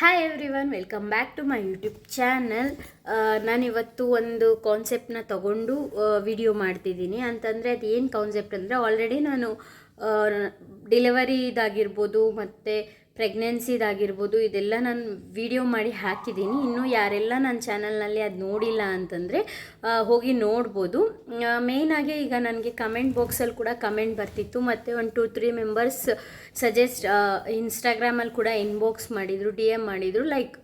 Hi everyone, welcome back to my YouTube channel. ನಾನಿವತ್ತು ಒಂದು ಕಾನ್ಸೆಪ್ಟನ್ನ ತಗೊಂಡು ವಿಡಿಯೋ ಮಾಡ್ತಿದ್ದೀನಿ. ಅಂತಂದರೆ ಅದು ಏನು ಕಾನ್ಸೆಪ್ಟ್ ಅಂದರೆ, ಆಲ್ರೆಡಿ ನಾನು ಡೆಲಿವರಿದಾಗಿರ್ಬೋದು ಮತ್ತು ಪ್ರೆಗ್ನೆನ್ಸಿದಾಗಿರ್ಬೋದು ಇದೆಲ್ಲ ನಾನು ವಿಡಿಯೋ ಮಾಡಿ ಹಾಕಿದ್ದೀನಿ. ಇನ್ನು ಯಾರೆಲ್ಲ ನನ್ನ ಚಾನಲ್ನಲ್ಲಿ ಅದು ನೋಡಿಲ್ಲ ಅಂತಂದರೆ ಹೋಗಿ ನೋಡ್ಬೋದು. ಮೇಯ್ನಾಗಿ ಈಗ ನನಗೆ ಕಮೆಂಟ್ ಬಾಕ್ಸಲ್ಲಿ ಕೂಡ ಕಮೆಂಟ್ ಬರ್ತಿತ್ತು, ಮತ್ತು ಒಂದು 2-3 ಮೆಂಬರ್ಸ್ ಸಜೆಸ್ಟ್ ಇನ್ಸ್ಟಾಗ್ರಾಮಲ್ಲಿ ಕೂಡ ಇನ್ಬಾಕ್ಸ್ ಮಾಡಿದರು, DM ಮಾಡಿದರು. ಲೈಕ್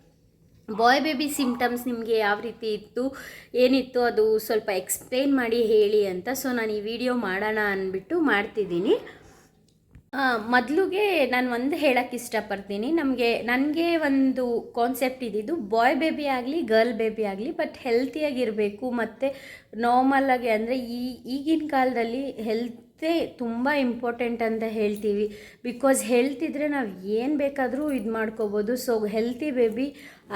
ಬಾಯ್ ಬೇಬಿ ಸಿಮ್ಟಮ್ಸ್ ನಿಮಗೆ ಯಾವ ರೀತಿ ಇತ್ತು, ಏನಿತ್ತು ಅದು ಸ್ವಲ್ಪ ಎಕ್ಸ್ಪ್ಲೇನ್ ಮಾಡಿ ಹೇಳಿ ಅಂತ. ಸೊ ನಾನು ಈ ವಿಡಿಯೋ ಮಾಡೋಣ ಅಂದ್ಬಿಟ್ಟು ಮಾಡ್ತಿದ್ದೀನಿ. ಮೊದಲಿಗೆ ನಾನು ಒಂದು ಹೇಳೋಕ್ಕೆ ಇಷ್ಟಪಡ್ತೀನಿ. ನನಗೆ ಒಂದು ಕಾನ್ಸೆಪ್ಟ್ ಇದ್ದಿದ್ದು, ಬಾಯ್ ಬೇಬಿ ಆಗಲಿ ಗರ್ಲ್ ಬೇಬಿ ಆಗಲಿ ಬಟ್ ಹೆಲ್ತಿಯಾಗಿರಬೇಕು ಮತ್ತು ನಾರ್ಮಲಾಗಿ, ಅಂದರೆ ಈಗಿನ ಕಾಲದಲ್ಲಿ ಹೆಲ್ತೇ ತುಂಬ ಇಂಪಾರ್ಟೆಂಟ್ ಅಂತ ಹೇಳ್ತೀವಿ. ಬಿಕಾಸ್ ಹೆಲ್ತ್ ಇದ್ದರೆ ನಾವು ಏನು ಬೇಕಾದರೂ ಇದು ಮಾಡ್ಕೋಬೋದು. ಸೊ ಹೆಲ್ತಿ ಬೇಬಿ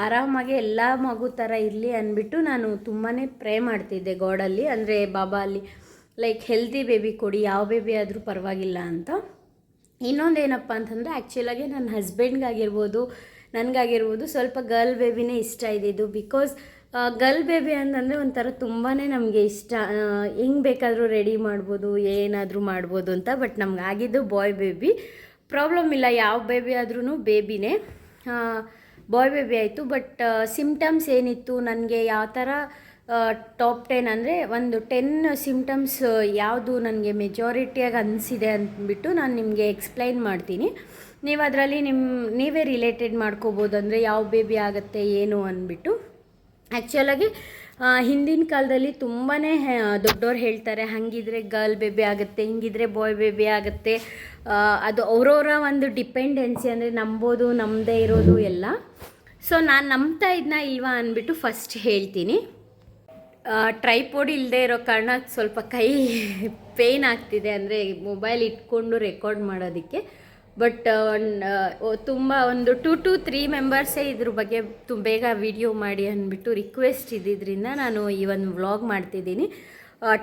ಆರಾಮಾಗಿ ಎಲ್ಲ ಮಗು ಥರ ಇರಲಿ ಅಂದ್ಬಿಟ್ಟು ನಾನು ತುಂಬಾ ಪ್ರೇ ಮಾಡ್ತಿದ್ದೆ ಗಾಡಲ್ಲಿ, ಅಂದರೆ ಬಾಬಾ ಅಲ್ಲಿ. ಲೈಕ್ ಹೆಲ್ತಿ ಬೇಬಿ ಕೊಡಿ, ಯಾವ ಬೇಬಿ ಆದರೂ ಪರವಾಗಿಲ್ಲ ಅಂತ. ಇನ್ನೊಂದೇನಪ್ಪ ಅಂತಂದರೆ, ಆ್ಯಕ್ಚುಲಾಗಿ ನನ್ನ ಹಸ್ಬೆಂಡ್ಗಾಗಿರ್ಬೋದು ನನಗಾಗಿರ್ಬೋದು ಸ್ವಲ್ಪ ಗರ್ಲ್ ಬೇಬಿನೇ ಇಷ್ಟ ಇದ್ದಿದ್ದು. ಬಿಕಾಸ್ ಗರ್ಲ್ ಬೇಬಿ ಅಂತಂದರೆ ಒಂಥರ ತುಂಬಾ ನಮಗೆ ಇಷ್ಟ. ಹೆಂಗೆ ಬೇಕಾದರೂ ರೆಡಿ ಮಾಡ್ಬೋದು, ಏನಾದರೂ ಮಾಡ್ಬೋದು ಅಂತ. ಬಟ್ ನಮ್ಗೆ ಆಗಿದ್ದು ಬಾಯ್ ಬೇಬಿ. ಪ್ರಾಬ್ಲಮ್ ಇಲ್ಲ, ಯಾವ ಬೇಬಿ ಆದ್ರೂ ಬೇಬಿನೇ. ಬಾಯ್ ಬೇಬಿ ಆಯಿತು. ಬಟ್ ಸಿಮ್ಟಮ್ಸ್ ಏನಿತ್ತು, ನನಗೆ ಯಾವ ಥರ ಟಾಪ್ 10 ಅಂದರೆ ಒಂದು 10 ಸಿಮ್ಟಮ್ಸ್ ಯಾವುದು ನನಗೆ ಮೆಜಾರಿಟಿಯಾಗಿ ಅನಿಸಿದೆ ಅಂದ್ಬಿಟ್ಟು ನಾನು ನಿಮಗೆ ಎಕ್ಸ್ಪ್ಲೈನ್ ಮಾಡ್ತೀನಿ. ನೀವು ಅದರಲ್ಲಿ ನೀವೇ ರಿಲೇಟೆಡ್ ಮಾಡ್ಕೋಬೋದು, ಅಂದರೆ ಯಾವ ಬೇಬಿ ಆಗುತ್ತೆ ಏನು ಅಂದ್ಬಿಟ್ಟು. ಆ್ಯಕ್ಚುಲಾಗಿ ಹಿಂದಿನ ಕಾಲದಲ್ಲಿ ತುಂಬಾ ದೊಡ್ಡವ್ರು ಹೇಳ್ತಾರೆ, ಹಾಗಿದ್ರೆ ಗರ್ಲ್ ಬೇಬಿ ಆಗುತ್ತೆ, ಹಿಂಗಿದ್ರೆ ಬಾಯ್ ಬೇಬಿ ಆಗುತ್ತೆ. ಅದು ಅವರವರ ಒಂದು ಡಿಪೆಂಡೆನ್ಸಿ, ಅಂದರೆ ನಂಬೋದು ನಮ್ಮದೇ ಇರೋದು ಎಲ್ಲ. ಸೊ ನಾನು ನಂಬ್ತಾ ಇದ್ನ ಇಲ್ವಾ ಅಂದ್ಬಿಟ್ಟು ಫಸ್ಟ್ ಹೇಳ್ತೀನಿ. ಟ್ರೈಪೋಡ್ ಇಲ್ಲದೆ ಇರೋ ಕಾರಣ ಸ್ವಲ್ಪ ಕೈ ಪೇಯ್ನ್ ಆಗ್ತಿದೆ, ಅಂದರೆ ಮೊಬೈಲ್ ಇಟ್ಕೊಂಡು ರೆಕಾರ್ಡ್ ಮಾಡೋದಕ್ಕೆ. ಬಟ್ ತುಂಬ ಒಂದು 2-3 ಮೆಂಬರ್ಸೇ ಇದ್ರ ಬಗ್ಗೆ ಬೇಗ ವಿಡಿಯೋ ಮಾಡಿ ಅಂದ್ಬಿಟ್ಟು ರಿಕ್ವೆಸ್ಟ್ ಇದ್ದಿದ್ದರಿಂದ ನಾನು ಈ ಒಂದು ವ್ಲಾಗ್ ಮಾಡ್ತಿದ್ದೀನಿ.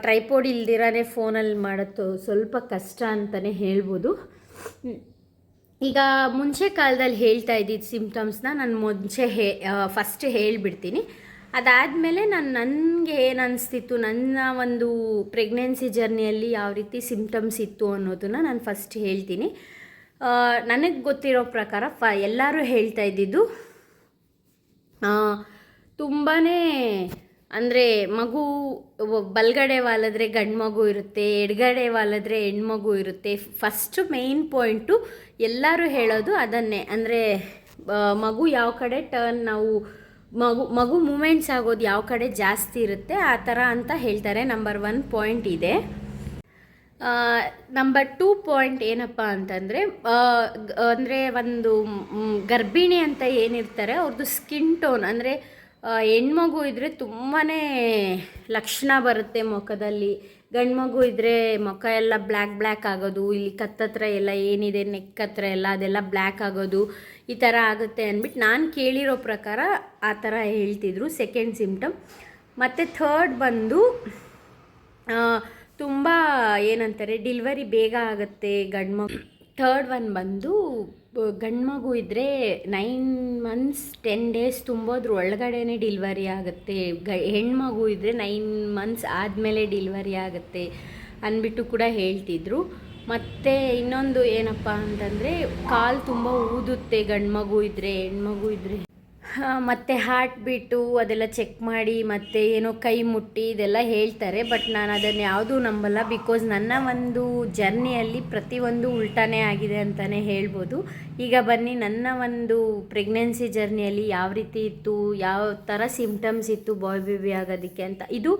ಟ್ರೈಪೋಡ್ ಇಲ್ದಿರೇ ಫೋನಲ್ಲಿ ಮಾಡೋದು ಸ್ವಲ್ಪ ಕಷ್ಟ ಅಂತಲೇ ಹೇಳ್ಬೋದು. ಈಗ ಮುಂಚೆ ಕಾಲದಲ್ಲಿ ಹೇಳ್ತಾ ಇದ್ದಿದ್ದು ಸಿಮ್ಟಮ್ಸ್ನ ನಾನು ಫಸ್ಟ್ ಹೇಳಿಬಿಡ್ತೀನಿ. ಅದಾದಮೇಲೆ ನನಗೆ ಏನು ಅನಿಸ್ತಿತ್ತು, ನನ್ನ ಒಂದು ಪ್ರೆಗ್ನೆನ್ಸಿ ಜರ್ನಿಯಲ್ಲಿ ಯಾವ ರೀತಿ ಸಿಮ್ಟಮ್ಸ್ ಇತ್ತು ಅನ್ನೋದನ್ನು ನಾನು ಫಸ್ಟ್ ಹೇಳ್ತೀನಿ. ನನಗೆ ಗೊತ್ತಿರೋ ಪ್ರಕಾರ ಎಲ್ಲರೂ ಹೇಳ್ತಾ ಇದ್ದಿದ್ದು, ತುಂಬಾ ಅಂದರೆ ಮಗು ಬಲಗಡೆ ವಾಲಿದ್ರೆ ಗಂಡು ಮಗು ಇರುತ್ತೆ, ಎಡಗಡೆ ವಾಲಿದ್ರೆ ಹೆಣ್ಮಗು ಇರುತ್ತೆ. ಫಸ್ಟು ಮೇಯ್ನ್ ಪಾಯಿಂಟು ಎಲ್ಲರೂ ಹೇಳೋದು ಅದನ್ನೇ, ಅಂದರೆ ಮಗು ಯಾವ ಕಡೆ ಟರ್ನ್, ನಾವು ಮಗು ಮೂಮೆಂಟ್ಸ್ ಆಗೋದು ಯಾವ ಕಡೆ ಜಾಸ್ತಿ ಇರುತ್ತೆ ಆ ಥರ ಅಂತ ಹೇಳ್ತಾರೆ. ನಂಬರ್ 1 ಪಾಯಿಂಟ್ ಇದೆ. ನಂಬರ್ 2 ಪಾಯಿಂಟ್ ಏನಪ್ಪ ಅಂತಂದರೆ, ಅಂದರೆ ಒಂದು ಗರ್ಭಿಣಿ ಅಂತ ಏನಿರ್ತಾರೆ ಅವ್ರದ್ದು ಸ್ಕಿನ್ ಟೋನ್, ಅಂದರೆ ಹೆಣ್ಮಗು ಇದ್ದರೆ ತುಂಬಾ ಲಕ್ಷಣ ಬರುತ್ತೆ ಮುಖದಲ್ಲಿ. ಗಂಡು ಮಗು ಇದ್ದರೆ ಮುಖ ಎಲ್ಲ ಬ್ಲ್ಯಾಕ್ ಆಗೋದು, ಇಲ್ಲಿ ಕತ್ತತ್ರ ಎಲ್ಲ ಏನಿದೆ ನೆಕ್ ಹತ್ರ ಎಲ್ಲ ಅದೆಲ್ಲ ಬ್ಲ್ಯಾಕ್ ಆಗೋದು, ಈ ಥರ ಆಗುತ್ತೆ ಅಂದ್ಬಿಟ್ಟು ನಾನು ಕೇಳಿರೋ ಪ್ರಕಾರ ಆ ಥರ ಹೇಳ್ತಿದ್ರು. Second symptom. ಮತ್ತು ಥರ್ಡ್ ಬಂದು ತುಂಬ ಏನಂತಾರೆ, ಡೆಲಿವರಿ ಬೇಗ ಆಗುತ್ತೆ ಗಂಡು ಮಗು. ಥರ್ಡ್ ಒನ್ ಬಂದು, ಗಂಡು ಮಗು ಇದ್ದರೆ 9 months 10 days ತುಂಬೋದ್ರ ಒಳಗಡೆನೇ ಡೆಲಿವರಿ ಆಗುತ್ತೆ. ಹೆಣ್ಮಗು ಇದ್ದರೆ 9 months ಆದಮೇಲೆ ಡೆಲಿವರಿ ಆಗುತ್ತೆ ಅಂದ್ಬಿಟ್ಟು ಕೂಡ ಹೇಳ್ತಿದ್ರು. ಮತ್ತು ಇನ್ನೊಂದು ಏನಪ್ಪ ಅಂತಂದರೆ, ಕಾಲು ತುಂಬ ಊದುತ್ತೆ ಗಂಡು ಮಗು ಇದ್ದರೆ, ಹೆಣ್ಮಗು ಇದ್ದರೆ. ಮತ್ತು ಹಾರ್ಟ್ ಬೀಟು ಅದೆಲ್ಲ ಚೆಕ್ ಮಾಡಿ ಮತ್ತು ಏನೋ ಕೈ ಮುಟ್ಟಿ ಇದೆಲ್ಲ ಹೇಳ್ತಾರೆ. ಬಟ್ ನಾನು ಅದನ್ನು ಯಾವುದೂ ನಂಬಲ್ಲ. ಬಿಕಾಸ್ ನನ್ನ ಒಂದು ಜರ್ನಿಯಲ್ಲಿ ಪ್ರತಿಯೊಂದು ಉಲ್ಟಾನೇ ಆಗಿದೆ ಅಂತಲೇ ಹೇಳ್ಬೋದು. ಈಗ ಬನ್ನಿ, ನನ್ನ ಒಂದು ಪ್ರೆಗ್ನೆನ್ಸಿ ಜರ್ನಿಯಲ್ಲಿ ಯಾವ ರೀತಿ ಇತ್ತು, ಯಾವ ಥರ ಸಿಮ್ಟಮ್ಸ್ ಇತ್ತು ಬಾಯ್ ಬೇಬಿ ಆಗೋದಕ್ಕೆ ಅಂತ. ಇದು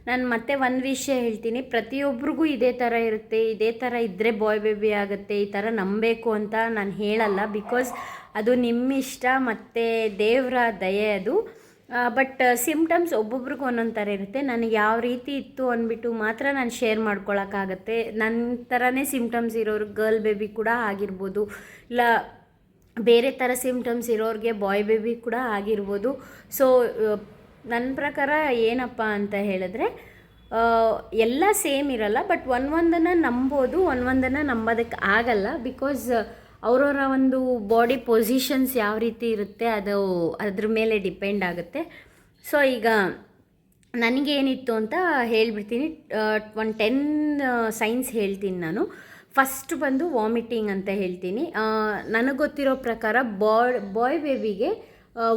ನಾನು ಮತ್ತೆ ಒಂದು ವಿಷಯ ಹೇಳ್ತೀನಿ, ಪ್ರತಿಯೊಬ್ಬರಿಗೂ ಇದೇ ಥರ ಇರುತ್ತೆ, ಇದೇ ಥರ ಇದ್ದರೆ ಬಾಯ್ ಬೇಬಿ ಆಗುತ್ತೆ ಈ ಥರ ನಂಬಬೇಕು ಅಂತ ನಾನು ಹೇಳಲ್ಲ. ಬಿಕಾಸ್ ಅದು ನಿಮ್ಮ ಇಷ್ಟ ಮತ್ತು ದೇವರ ದಯೆ ಅದು. ಬಟ್ ಸಿಮ್ಟಮ್ಸ್ ಒಬ್ಬೊಬ್ರಿಗೂ ಒಂದೊಂದು ಥರ ಇರುತ್ತೆ. ನನಗೆ ಯಾವ ರೀತಿ ಇತ್ತು ಅಂದ್ಬಿಟ್ಟು ಮಾತ್ರ ನಾನು ಶೇರ್ ಮಾಡ್ಕೊಳಕ್ಕಾಗತ್ತೆ. ನನ್ನ ಥರನೇ ಸಿಮ್ಟಮ್ಸ್ ಇರೋರು ಗರ್ಲ್ ಬೇಬಿ ಕೂಡ ಆಗಿರ್ಬೋದು, ಇಲ್ಲ ಬೇರೆ ಥರ ಸಿಮ್ಟಮ್ಸ್ ಇರೋರಿಗೆ ಬಾಯ್ ಬೇಬಿ ಕೂಡ ಆಗಿರ್ಬೋದು. ಸೊ ನನ್ನ ಪ್ರಕಾರ ಏನಪ್ಪ ಅಂತ ಹೇಳಿದ್ರೆ, ಎಲ್ಲ ಸೇಮ್ ಇರಲ್ಲ. ಬಟ್ ಒಂದೊಂದನ್ನು ನಂಬೋದು, ಒಂದೊಂದನ್ನು ನಂಬೋದಕ್ಕೆ ಆಗಲ್ಲ. ಬಿಕಾಸ್ ಅವರವರ ಒಂದು ಬಾಡಿ ಪೊಸಿಷನ್ಸ್ ಯಾವ ರೀತಿ ಇರುತ್ತೆ ಅದು ಅದ್ರ ಮೇಲೆ ಡಿಪೆಂಡ್ ಆಗುತ್ತೆ. ಸೊ ಈಗ ನನಗೇನಿತ್ತು ಅಂತ ಹೇಳ್ಬಿಡ್ತೀನಿ. ಒಂದು 10 ಸೈನ್ಸ್ ಹೇಳ್ತೀನಿ ನಾನು. ಫಸ್ಟ್ ಬಂದು ವಾಮಿಟಿಂಗ್ ಅಂತ ಹೇಳ್ತೀನಿ. ನನಗೆ ಗೊತ್ತಿರೋ ಪ್ರಕಾರ ಬಾಯ್ ಬೇಬಿಗೆ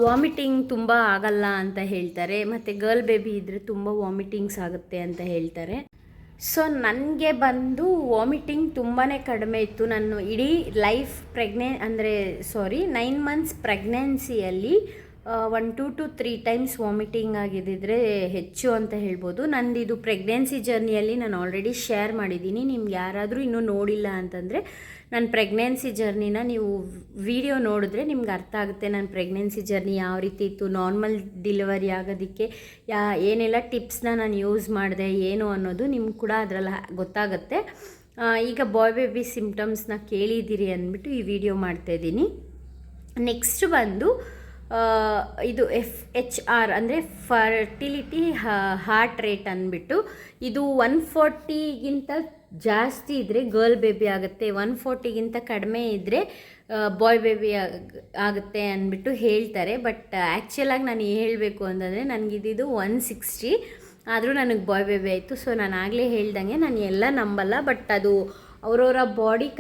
ವಾಮಿಟಿಂಗ್ ತುಂಬ ಆಗಲ್ಲ ಅಂತ ಹೇಳ್ತಾರೆ, ಮತ್ತು ಗರ್ಲ್ ಬೇಬಿ ಇದ್ದರೆ ತುಂಬ ವಾಮಿಟಿಂಗ್ಸ್ ಆಗುತ್ತೆ ಅಂತ ಹೇಳ್ತಾರೆ. ಸೊ ನನಗೆ ಬಂದು ವಾಮಿಟಿಂಗ್ ತುಂಬಾ ಕಡಿಮೆ ಇತ್ತು. ನಾನು ಇಡೀ ಲೈಫ್ 9 ಮಂತ್ಸ್ ಪ್ರೆಗ್ನೆನ್ಸಿಯಲ್ಲಿ 1 to 3 ಟೈಮ್ಸ್ ವಾಮಿಟಿಂಗ್ ಆಗಿದ್ದರೆ ಹೆಚ್ಚು ಅಂತ ಹೇಳ್ಬೋದು. ನಂದು ಇದು ಪ್ರೆಗ್ನೆನ್ಸಿ ಜರ್ನಿಯಲ್ಲಿ ನಾನು ಆಲ್ರೆಡಿ ಶೇರ್ ಮಾಡಿದ್ದೀನಿ. ನಿಮ್ಗೆ ಯಾರಾದರೂ ಇನ್ನೂ ನೋಡಿಲ್ಲ ಅಂತಂದರೆ ನನ್ನ ಪ್ರೆಗ್ನೆನ್ಸಿ ಜರ್ನಿನ ನೀವು ವಿಡಿಯೋ ನೋಡಿದ್ರೆ ನಿಮ್ಗೆ ಅರ್ಥ ಆಗುತ್ತೆ ನನ್ನ ಪ್ರೆಗ್ನೆನ್ಸಿ ಜರ್ನಿ ಯಾವ ರೀತಿ ಇತ್ತು, ನಾರ್ಮಲ್ ಡೆಲಿವರಿ ಆಗೋದಕ್ಕೆ ಏನೆಲ್ಲ ಟಿಪ್ಸ್ನ ನಾನು ಯೂಸ್ ಮಾಡಿದೆ ಏನು ಅನ್ನೋದು ನಿಮ್ಗೆ ಕೂಡ ಅದರಲ್ಲಿ ಗೊತ್ತಾಗುತ್ತೆ. ಈಗ ಬಾಯ್ ಬೇಬಿ ಸಿಮ್ಟಮ್ಸ್ನ ಕೇಳಿದ್ದೀರಿ ಅಂದ್ಬಿಟ್ಟು ಈ ವಿಡಿಯೋ ಮಾಡ್ತಾಯಿದ್ದೀನಿ. ನೆಕ್ಸ್ಟ್ ಬಂದು ಇದು FHR ಅಂದರೆ ಫರ್ಟಿಲಿಟಿ ಹಾರ್ಟ್ ರೇಟ್ ಅಂದ್ಬಿಟ್ಟು ಇದು 140ಗಿಂತ ಜಾಸ್ತಿ ಇದ್ದರೆ ಗರ್ಲ್ ಬೇಬಿ ಆಗುತ್ತೆ, 140ಗಿಂತ ಕಡಿಮೆ ಇದ್ದರೆ ಬಾಯ್ ಬೇಬಿ ಆಗುತ್ತೆ ಅಂದ್ಬಿಟ್ಟು ಹೇಳ್ತಾರೆ. ಬಟ್ ಆ್ಯಕ್ಚುಲಾಗಿ ನಾನು ಹೇಳಬೇಕು ಅಂತಂದರೆ ನನಗಿದ್ದು 160, ಆದರೂ ನನಗೆ ಬಾಯ್ ಬೇಬಿ ಆಯಿತು. ಸೊ ನಾನು ಆಗಲೇ ಹೇಳ್ದಂಗೆ ನಾನು ಎಲ್ಲ ನಂಬಲ್ಲ, ಬಟ್ ಅದು ಅವರವರ ಬಾಡಿ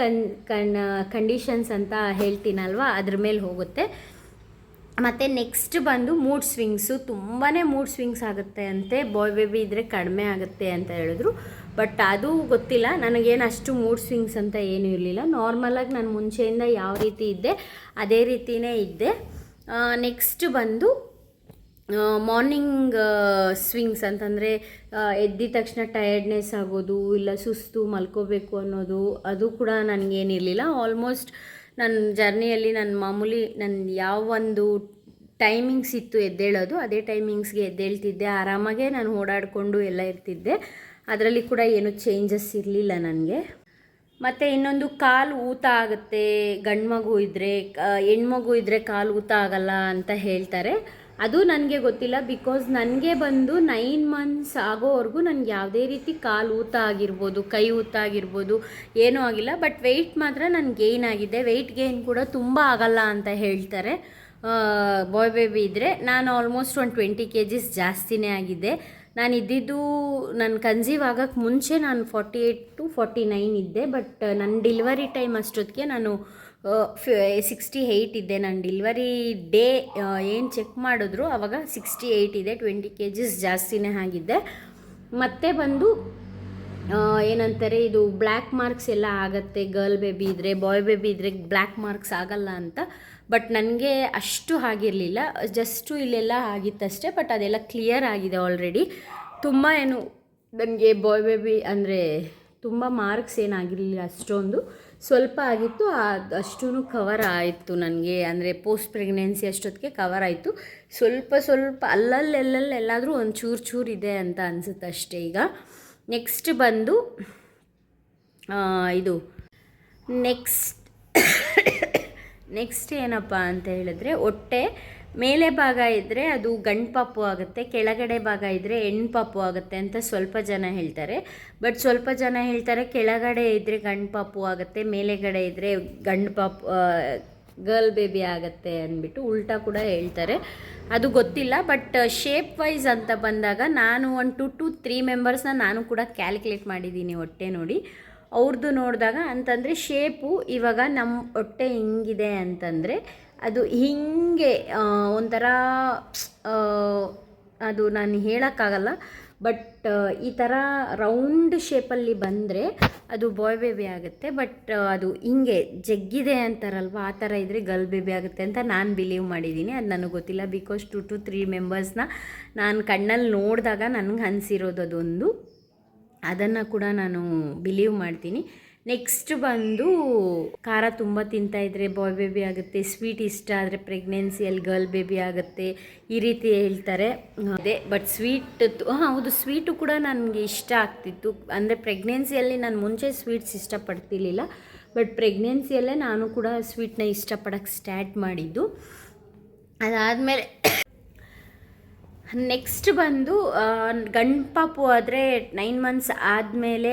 ಕಂಡೀಷನ್ಸ್ ಅಂತ ಹೇಳ್ತೀನಲ್ವ, ಅದ್ರ ಮೇಲೆ ಹೋಗುತ್ತೆ. ಮತ್ತು ನೆಕ್ಸ್ಟ್ ಬಂದು ಮೂಡ್ ಸ್ವಿಂಗ್ಸು, ತುಂಬಾ ಮೂಡ್ ಸ್ವಿಂಗ್ಸ್ ಆಗುತ್ತೆ ಅಂತೆ, ಬಾಯ್ ಬೇಬಿ ಇದ್ದರೆ ಕಡಿಮೆ ಆಗುತ್ತೆ ಅಂತ ಹೇಳಿದ್ರು. ಬಟ್ ಅದು ಗೊತ್ತಿಲ್ಲ ನನಗೇನು, ಅಷ್ಟು ಮೂಡ್ ಸ್ವಿಂಗ್ಸ್ ಅಂತ ಏನೂ ಇರಲಿಲ್ಲ. ನಾರ್ಮಲಾಗಿ ನಾನು ಮುಂಚೆಯಿಂದ ಯಾವ ರೀತಿ ಇದ್ದೆ ಅದೇ ರೀತಿಯೇ ಇದ್ದೆ. ನೆಕ್ಸ್ಟ್ ಬಂದು ಮಾರ್ನಿಂಗ್ ಸ್ವಿಂಗ್ಸ್ ಅಂತಂದರೆ ಎದ್ದಿದ ತಕ್ಷಣ ಟಯರ್ಡ್ನೆಸ್ ಆಗೋದು, ಇಲ್ಲ ಸುಸ್ತು ಮಲ್ಕೋಬೇಕು ಅನ್ನೋದು, ಅದು ಕೂಡ ನನಗೇನಿರಲಿಲ್ಲ. ಆಲ್ಮೋಸ್ಟ್ ನನ್ನ ಜರ್ನಿಯಲ್ಲಿ ನಾನು ಯಾವ ಒಂದು ಟೈಮಿಂಗ್ಸ್ ಇತ್ತು ಎದ್ದೇಳೋದು ಅದೇ ಟೈಮಿಂಗ್ಸ್ಗೆ ಎದ್ದೇಳ್ತಿದ್ದೆ. ಆರಾಮಾಗೆ ನಾನು ಓಡಾಡಿಕೊಂಡು ಎಲ್ಲ ಇರ್ತಿದ್ದೆ. ಅದರಲ್ಲಿ ಕೂಡ ಏನೂ ಚೇಂಜಸ್ ಇರಲಿಲ್ಲ ನನಗೆ. ಮತ್ತು ಇನ್ನೊಂದು ಕಾಲು ಊತ ಆಗುತ್ತೆ ಗಂಡು ಮಗು ಇದ್ದರೆ, ಹೆಣ್ಮಗು ಇದ್ದರೆ ಕಾಲು ಊತ ಆಗಲ್ಲ ಅಂತ ಹೇಳ್ತಾರೆ. ಅದು ನನಗೆ ಗೊತ್ತಿಲ್ಲ. ಬಿಕಾಸ್ ನನಗೆ ಬಂದು 9 ಮಂತ್ಸ್ ಆಗೋವರೆಗೂ ನನಗೆ ಯಾವುದೇ ರೀತಿ ಕಾಲು ಊತ ಆಗಿರ್ಬೋದು, ಕೈ ಊತ ಆಗಿರ್ಬೋದು, ಏನೂ ಆಗಿಲ್ಲ. ಬಟ್ ವೆಯ್ಟ್ ಮಾತ್ರ ನನಗೆ ಗೇನ್ ಆಗಿದೆ. ವೆಯ್ಟ್ ಗೇನ್ ಕೂಡ ತುಂಬ ಆಗಲ್ಲ ಅಂತ ಹೇಳ್ತಾರೆ ಬಾಯ್ ಬೇಬಿ ಇದ್ದರೆ. ನಾನು ಆಲ್ಮೋಸ್ಟ್ ಒಂದು 20 kgs ಜಾಸ್ತಿನೇ ಆಗಿದೆ. ನಾನು ಇದ್ದಿದ್ದು ನನ್ನ ಕನ್ಸೀವ್ ಆಗೋಕ್ಕೆ ಮುಂಚೆ ನಾನು 48 to 49 ಇದ್ದೆ. ಬಟ್ ನನ್ನ ಡೆಲಿವರಿ ಟೈಮ್ ಅಷ್ಟೊತ್ತಿಗೆ ನಾನು 68 ಇದ್ದೆ. ನಾನು ಡೆಲಿವರಿ ಡೇ ಏನು ಚೆಕ್ ಮಾಡಿದ್ರು ಆವಾಗ 68 ಇದೆ, 20 kgs ಜಾಸ್ತಿನೇ ಆಗಿದ್ದೆ. ಮತ್ತು ಬಂದು ಏನಂತಾರೆ, ಇದು ಬ್ಲ್ಯಾಕ್ ಮಾರ್ಕ್ಸ್ ಎಲ್ಲ ಆಗುತ್ತೆ ಗರ್ಲ್ ಬೇಬಿ ಇದ್ದರೆ, ಬಾಯ್ ಬೇಬಿ ಇದ್ದರೆ ಬ್ಲ್ಯಾಕ್ ಮಾರ್ಕ್ಸ್ ಆಗಲ್ಲ ಅಂತ. ಬಟ್ ನನಗೆ ಅಷ್ಟು ಆಗಿರಲಿಲ್ಲ, ಜಸ್ಟು ಇಲ್ಲೆಲ್ಲ ಆಗಿತ್ತಷ್ಟೇ. ಬಟ್ ಅದೆಲ್ಲ ಕ್ಲಿಯರ್ ಆಗಿದೆ ಆಲ್ರೆಡಿ. ತುಂಬ ಏನು ನನಗೆ ಬಾಯ್ ಬೇಬಿ ಅಂದರೆ ತುಂಬ ಮಾರ್ಕ್ಸ್ ಏನಾಗಿರಲಿಲ್ಲ, ಅಷ್ಟೊಂದು ಸ್ವಲ್ಪ ಆಗಿತ್ತು. ಅಷ್ಟೂ ಕವರ್ ಆಯಿತು ನನಗೆ, ಅಂದರೆ ಪೋಸ್ಟ್ ಪ್ರೆಗ್ನೆನ್ಸಿ ಅಷ್ಟೊತ್ತಿಗೆ ಕವರ್ ಆಯಿತು. ಸ್ವಲ್ಪ ಎಲ್ಲಾದರೂ ಒಂದು ಚೂರು ಇದೆ ಅಂತ ಅನಿಸುತ್ತೆ ಅಷ್ಟೇ ಈಗ. ನೆಕ್ಸ್ಟ್ ಬಂದು ಇದು ನೆಕ್ಸ್ಟ್ ಏನಪ್ಪ ಅಂತ ಹೇಳಿದ್ರೆ, ಹೊಟ್ಟೆ ಮೇಲೆ ಭಾಗ ಇದ್ದರೆ ಅದು ಗಂಡು ಪಾಪು ಆಗುತ್ತೆ, ಕೆಳಗಡೆ ಭಾಗ ಇದ್ದರೆ ಹೆಣ್ಣು ಪಾಪು ಆಗುತ್ತೆ ಅಂತ ಸ್ವಲ್ಪ ಜನ ಹೇಳ್ತಾರೆ. ಬಟ್ ಸ್ವಲ್ಪ ಜನ ಹೇಳ್ತಾರೆ ಕೆಳಗಡೆ ಇದ್ದರೆ ಗಂಡು ಪಾಪು ಆಗುತ್ತೆ, ಮೇಲೆಗಡೆ ಇದ್ದರೆ ಗರ್ಲ್ ಬೇಬಿ ಆಗುತ್ತೆ ಅಂದ್ಬಿಟ್ಟು ಉಲ್ಟಾ ಕೂಡ ಹೇಳ್ತಾರೆ. ಅದು ಗೊತ್ತಿಲ್ಲ. ಬಟ್ ಶೇಪ್ ವೈಸ್ ಅಂತ ಬಂದಾಗ ನಾನು ಒಂದು 2 to 3 ಮೆಂಬರ್ಸ್ನ ನಾನು ಕೂಡ ಕ್ಯಾಲ್ಕುಲೇಟ್ ಮಾಡಿದ್ದೀನಿ ಹೊಟ್ಟೆ ನೋಡಿ. ಅವ್ರದ್ದು ನೋಡಿದಾಗ ಅಂತಂದರೆ ಶೇಪು ಇವಾಗ ನಮ್ಮ ಹೊಟ್ಟೆ ಹಿಂಗಿದೆ ಅಂತಂದರೆ ಅದು ಹೀಗೆ ಒಂಥರ ಅದು ನಾನು ಹೇಳೋಕ್ಕಾಗಲ್ಲ. ಬಟ್ ಈ ಥರ ರೌಂಡ್ ಶೇಪಲ್ಲಿ ಬಂದರೆ ಅದು ಬಾಯ್ ಬೇಬಿ ಆಗುತ್ತೆ. ಬಟ್ ಅದು ಹಿಂಗೆ ಜಗ್ಗಿದೆ ಅಂತಾರಲ್ವ, ಆ ಥರ ಇದ್ದರೆ ಗರ್ಲ್ ಬೇಬಿ ಆಗುತ್ತೆ ಅಂತ ನಾನು ಬಿಲೀವ್ ಮಾಡಿದ್ದೀನಿ. ಅದು ನನಗೆ ಗೊತ್ತಿಲ್ಲ. ಬಿಕಾಸ್ 2 to 3 ಮೆಂಬರ್ಸ್ನ ನಾನು ಕಣ್ಣಲ್ಲಿ ನೋಡಿದಾಗ ನನಗೆ ಅನಿಸಿರೋದು ಅದೊಂದು, ಅದನ್ನು ಕೂಡ ನಾನು ಬಿಲೀವ್ ಮಾಡ್ತೀನಿ. ನೆಕ್ಸ್ಟ್ ಬಂದು ಖಾರ ತುಂಬ ತಿಂತಾಯಿದ್ರೆ ಬಾಯ್ ಬೇಬಿ ಆಗುತ್ತೆ, ಸ್ವೀಟ್ ಇಷ್ಟ ಆದರೆ ಪ್ರೆಗ್ನೆನ್ಸಿಯಲ್ಲಿ ಗರ್ಲ್ ಬೇಬಿ ಆಗುತ್ತೆ, ಈ ರೀತಿ ಹೇಳ್ತಾರೆ. ಅದೇ ಬಟ್ ಹೌದು, ಸ್ವೀಟು ಕೂಡ ನನಗೆ ಇಷ್ಟ ಆಗ್ತಿತ್ತು. ಅಂದರೆ ಪ್ರೆಗ್ನೆನ್ಸಿಯಲ್ಲಿ ನಾನು ಮುಂಚೆ ಸ್ವೀಟ್ಸ್ ಇಷ್ಟಪಡ್ತಿರ್ಲಿಲ್ಲ. ಬಟ್ ಪ್ರೆಗ್ನೆನ್ಸಿಯಲ್ಲೇ ನಾನು ಕೂಡ ಸ್ವೀಟ್ನ ಇಷ್ಟಪಡೋಕ್ಕೆ ಸ್ಟಾರ್ಟ್ ಮಾಡಿದ್ದು. ಅದಾದಮೇಲೆ ನೆಕ್ಸ್ಟ್ ಬಂದು ಗಂಡು ಪಾಪು ಆದರೆ 9 ಮಂತ್ಸ್ ಆದಮೇಲೆ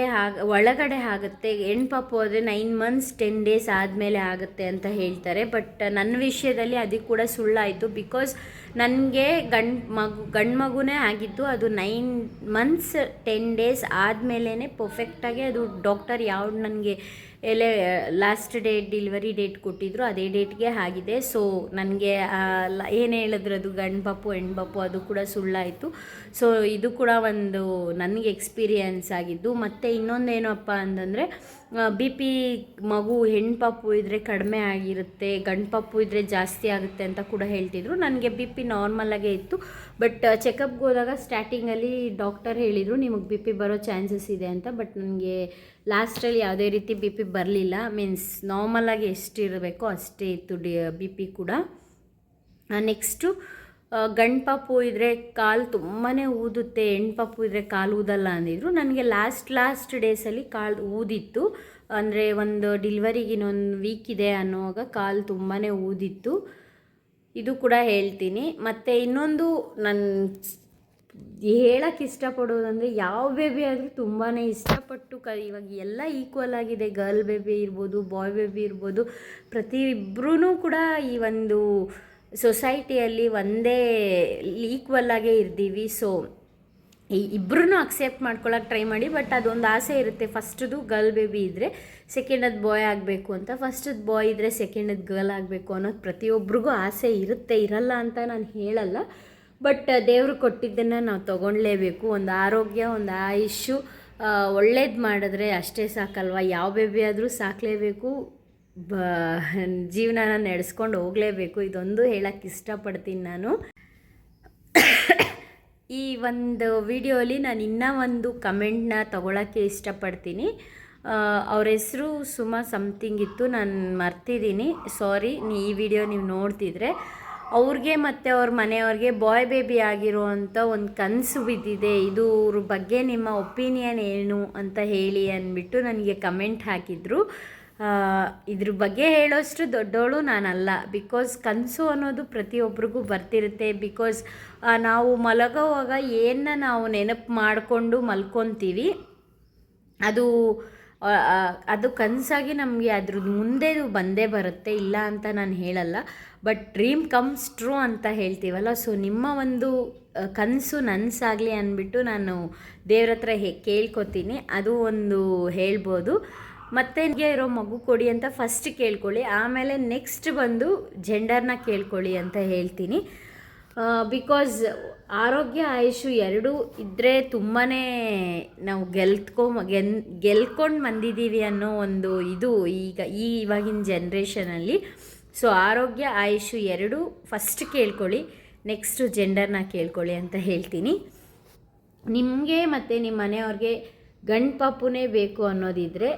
ಒಳಗಡೆ ಆಗುತ್ತೆ, ಹೆಣ್ಣು ಪಾಪು ಆದರೆ 9 ಮಂತ್ಸ್ 10 ಡೇಸ್ ಆದಮೇಲೆ ಆಗುತ್ತೆ ಅಂತ ಹೇಳ್ತಾರೆ. ಬಟ್ ನನ್ನ ವಿಷಯದಲ್ಲಿ ಅದಕ್ಕೆ ಕೂಡ ಸುಳ್ಳಾಯಿತು. ಬಿಕಾಸ್ ನನಗೆ ಗಂಡು ಮಗುನೇ ಆಗಿತ್ತು. ಅದು 9 ಮಂತ್ಸ್ 10 ಡೇಸ್ ಆದಮೇಲೆ ಪರ್ಫೆಕ್ಟಾಗಿ ಅದು ಡಾಕ್ಟರ್ ಯಾವ್ದು ನನಗೆ ಲಾಸ್ಟ್ ಡೇಟ್ ಡೆಲಿವರಿ ಡೇಟ್ ಕೊಟ್ಟಿದ್ರು ಅದೇ ಡೇಟ್ಗೆ ಆಗಿದೆ. ಸೊ ನನಗೆ ಏನು ಹೇಳಿದ್ರು ಅದು ಗಂಡು ಪಾಪು ಹೆಣ್ಣು ಪಾಪು ಅದು ಕೂಡ ಸುಳ್ಳಾಯಿತು. ಸೊ ಇದು ಕೂಡ ಒಂದು ನನಗೆ ಎಕ್ಸ್ಪೀರಿಯನ್ಸ್ ಆಗಿದ್ದು. ಮತ್ತು ಇನ್ನೊಂದೇನಪ್ಪ ಅಂತಂದರೆ BP ಮಗು ಹೆಣ್ಣು ಪಾಪು ಇದ್ದರೆ ಕಡಿಮೆ ಆಗಿರುತ್ತೆ, ಗಂಡು ಪಾಪು ಇದ್ದರೆ ಜಾಸ್ತಿ ಆಗುತ್ತೆ ಅಂತ ಕೂಡ ಹೇಳ್ತಿದ್ರು. ನನಗೆ BP ನಾರ್ಮಲಾಗೇ ಇತ್ತು. ಬಟ್ ಚೆಕಪ್ಗೆ ಹೋದಾಗ ಸ್ಟಾರ್ಟಿಂಗಲ್ಲಿ ಡಾಕ್ಟರ್ ಹೇಳಿದರು ನಿಮಗೆ BP ಬರೋ ಚಾನ್ಸಸ್ ಇದೆ ಅಂತ. ಬಟ್ ನನಗೆ ಲಾಸ್ಟಲ್ಲಿ ಯಾವುದೇ ರೀತಿ BP ಬರಲಿಲ್ಲ. ಮೀನ್ಸ್ ನಾರ್ಮಲಾಗಿ ಎಷ್ಟಿರಬೇಕೋ ಅಷ್ಟೇ ಇತ್ತು BP ಕೂಡ. ನೆಕ್ಸ್ಟು ಗಂಡು ಪಾಪು ಇದ್ದರೆ ಕಾಲು ತುಂಬಾ ಊದುತ್ತೆ, ಹೆಣ್ಣು ಪಾಪು ಇದ್ದರೆ ಕಾಲು ಊದಲ್ಲ ಅಂದಿದ್ರು. ನನಗೆ ಲಾಸ್ಟ್ ಡೇಸಲ್ಲಿ ಕಾಲು ಊದಿತ್ತು. ಅಂದರೆ ಒಂದು ಡೆಲಿವರಿಗೆ ಇನ್ನೊಂದು ವೀಕ್ ಇದೆ ಅನ್ನೋವಾಗ ಕಾಲು ತುಂಬಾ ಊದಿತ್ತು. ಇದು ಕೂಡ ಹೇಳ್ತೀನಿ. ಮತ್ತು ಇನ್ನೊಂದು ನಾನು ಹೇಳೋಕ್ಕೆ ಇಷ್ಟಪಡೋದಂದರೆ ಯಾವ ಬೇಬಿ ಆದರೂ ತುಂಬಾ ಇಷ್ಟಪಟ್ಟು ಇವಾಗ ಎಲ್ಲ ಈಕ್ವಲ್ ಆಗಿದೆ. ಗರ್ಲ್ ಬೇಬಿ ಇರ್ಬೋದು, ಬಾಯ್ ಬೇಬಿ ಇರ್ಬೋದು, ಪ್ರತಿಯೊಬ್ಬರೂ ಕೂಡ ಈ ಒಂದು ಸೊಸೈಟಿಯಲ್ಲಿ ಒಂದೇ ಈಕ್ವಲ್ಲಾಗೇ ಇರ್ತೀವಿ. ಸೊ ಇಬ್ಬರೂ ಅಕ್ಸೆಪ್ಟ್ ಮಾಡ್ಕೊಳ್ಳೋಕೆ ಟ್ರೈ ಮಾಡಿ. ಬಟ್ ಅದೊಂದು ಆಸೆ ಇರುತ್ತೆ, ಫಸ್ಟದು ಗರ್ಲ್ ಬೇಬಿ ಇದ್ದರೆ ಸೆಕೆಂಡದು ಬಾಯ್ ಆಗಬೇಕು ಅಂತ, ಫಸ್ಟದು ಬಾಯ್ ಇದ್ದರೆ ಸೆಕೆಂಡದು ಗರ್ಲ್ ಆಗಬೇಕು ಅನ್ನೋದು ಪ್ರತಿಯೊಬ್ಬರಿಗೂ ಆಸೆ ಇರುತ್ತೆ, ಇರಲ್ಲ ಅಂತ ನಾನು ಹೇಳಲ್ಲ. ಬಟ್ ದೇವರು ಕೊಟ್ಟಿದ್ದನ್ನು ನಾವು ತೊಗೊಳ್ಲೇಬೇಕು. ಒಂದು ಆರೋಗ್ಯ, ಒಂದು ಆಯುಷ್ಯು ಒಳ್ಳೇದು ಮಾಡಿದ್ರೆ ಅಷ್ಟೇ ಸಾಕಲ್ವ. ಯಾವ ಬೇಬಿ ಆದರೂ ಸಾಕಲೇಬೇಕು, ಜೀವನನ ನಡೆಸ್ಕೊಂಡು ಹೋಗಲೇಬೇಕು. ಇದೊಂದು ಹೇಳೋಕ್ಕೆ ಇಷ್ಟಪಡ್ತೀನಿ ನಾನು. ಈ ಒಂದು ವಿಡಿಯೋಲಿ ನಾನು ಇನ್ನೂ ಒಂದು ಕಮೆಂಟ್ನ ತೊಗೊಳಕ್ಕೆ ಇಷ್ಟಪಡ್ತೀನಿ. ಅವ್ರ ಹೆಸರು ಸುಮಾ ಸಮಥಿಂಗ್ ಇತ್ತು, ನಾನು ಮರ್ತಿದ್ದೀನಿ, ಸಾರಿ. ಈ ವಿಡಿಯೋ ನೀವು ನೋಡ್ತಿದ್ರೆ ಅವ್ರಿಗೆ ಮತ್ತು ಅವ್ರ ಮನೆಯವ್ರಿಗೆ ಬಾಯ್ ಬೇಬಿ ಆಗಿರೋ ಅಂಥ ಒಂದು ಕನಸು ಬಿದ್ದಿದೆ. ಇದ್ರ ಬಗ್ಗೆ ನಿಮ್ಮ ಒಪಿನಿಯನ್ ಏನು ಅಂತ ಹೇಳಿ ಅಂದ್ಬಿಟ್ಟು ನನಗೆ ಕಮೆಂಟ್ ಹಾಕಿದರು. ಇದ್ರ ಬಗ್ಗೆ ಹೇಳೋಷ್ಟು ದೊಡ್ಡವಳು ನಾನಲ್ಲ. ಬಿಕಾಸ್ ಕನಸು ಅನ್ನೋದು ಪ್ರತಿಯೊಬ್ಬರಿಗೂ ಬರ್ತಿರುತ್ತೆ. ಬಿಕಾಸ್ ನಾವು ಮಲಗೋವಾಗ ಏನನ್ನ ನಾವು ನೆನಪು ಮಾಡಿಕೊಂಡು ಮಲ್ಕೊತೀವಿ, ಅದು ಕನಸಾಗಿ ನಮಗೆ ಅದ್ರದ್ದು ಮುಂದೆದು ಬಂದೇ ಬರುತ್ತೆ, ಇಲ್ಲ ಅಂತ ನಾನು ಹೇಳಲ್ಲ. ಬಟ್ ಡ್ರೀಮ್ ಕಮ್ಸ್ ಟ್ರೂ ಅಂತ ಹೇಳ್ತೀವಲ್ಲ. ಸೊ ನಿಮ್ಮ ಒಂದು ಕನಸು ನನಸಾಗಲಿ ಅಂದ್ಬಿಟ್ಟು ನಾನು ದೇವ್ರ ಹತ್ರ ಕೇಳ್ಕೊತೀನಿ. ಅದು ಒಂದು ಹೇಳ್ಬೋದು. ಮತ್ತು ನಿಮಗೆ ಇರೋ ಮಗು ಕೊಡಿ ಅಂತ ಫಸ್ಟ್ ಕೇಳ್ಕೊಳ್ಳಿ, ಆಮೇಲೆ ನೆಕ್ಸ್ಟ್ ಬಂದು ಜೆಂಡರ್ನ ಕೇಳ್ಕೊಳ್ಳಿ ಅಂತ ಹೇಳ್ತೀನಿ. ಬಿಕಾಸ್ ಆರೋಗ್ಯ ಆಯುಷು ಎರಡೂ ಇದ್ದರೆ ತುಂಬಾ ನಾವು ಗೆಲ್ಕೊಂಡು ಬಂದಿದ್ದೀವಿ ಅನ್ನೋ ಒಂದು ಇದು ಇವಾಗಿನ ಜನ್ರೇಷನಲ್ಲಿ. ಸೊ ಆರೋಗ್ಯ ಆಯುಷು ಎರಡೂ ಫಸ್ಟ್ ಕೇಳ್ಕೊಳ್ಳಿ, ನೆಕ್ಸ್ಟು ಜೆಂಡರ್ನ ಕೇಳ್ಕೊಳ್ಳಿ ಅಂತ ಹೇಳ್ತೀನಿ. ನಿಮಗೆ ಮತ್ತು ನಿಮ್ಮ ಮನೆಯವ್ರಿಗೆ ಗಂಡು ಪಾಪುನೇ ಬೇಕು ಅನ್ನೋದಿದ್ದರೆ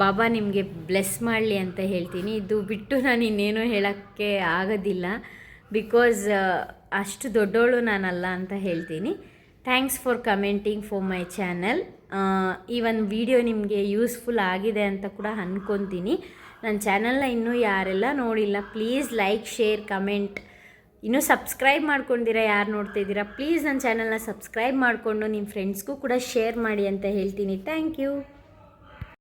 ಬಾಬಾ ನಿಮಗೆ ಬ್ಲೆಸ್ ಮಾಡಲಿ ಅಂತ ಹೇಳ್ತೀನಿ. ಇದು ಬಿಟ್ಟು ನಾನು ಇನ್ನೇನು ಹೇಳೋಕ್ಕೆ ಆಗೋದಿಲ್ಲ. ಬಿಕಾಸ್ ಅಷ್ಟು ದೊಡ್ಡವಳು ನಾನಲ್ಲ ಅಂತ ಹೇಳ್ತೀನಿ. Thanks for commenting for my channel. ಈ ಒಂದು ವಿಡಿಯೋ ನಿಮಗೆ ಯೂಸ್ಫುಲ್ ಆಗಿದೆ ಅಂತ ಕೂಡ ಅಂದ್ಕೊತೀನಿ. ನನ್ನ ಚಾನಲ್ನ ಇನ್ನೂ ಯಾರೆಲ್ಲ ನೋಡಿಲ್ಲ ಪ್ಲೀಸ್ ಲೈಕ್, ಶೇರ್, ಕಮೆಂಟ್. ಇನ್ನೂ ಸಬ್ಸ್ಕ್ರೈಬ್ ಮಾಡ್ಕೊಂಡಿದ್ದೀರಾ ಯಾರು ನೋಡ್ತಾಯಿದ್ದೀರಾ ಪ್ಲೀಸ್ ನನ್ನ ಚಾನಲ್ನ ಸಬ್ಸ್ಕ್ರೈಬ್ ಮಾಡಿಕೊಂಡು ನಿಮ್ಮ ಫ್ರೆಂಡ್ಸ್ಗೂ ಕೂಡ ಶೇರ್ ಮಾಡಿ ಅಂತ ಹೇಳ್ತೀನಿ. Thank you.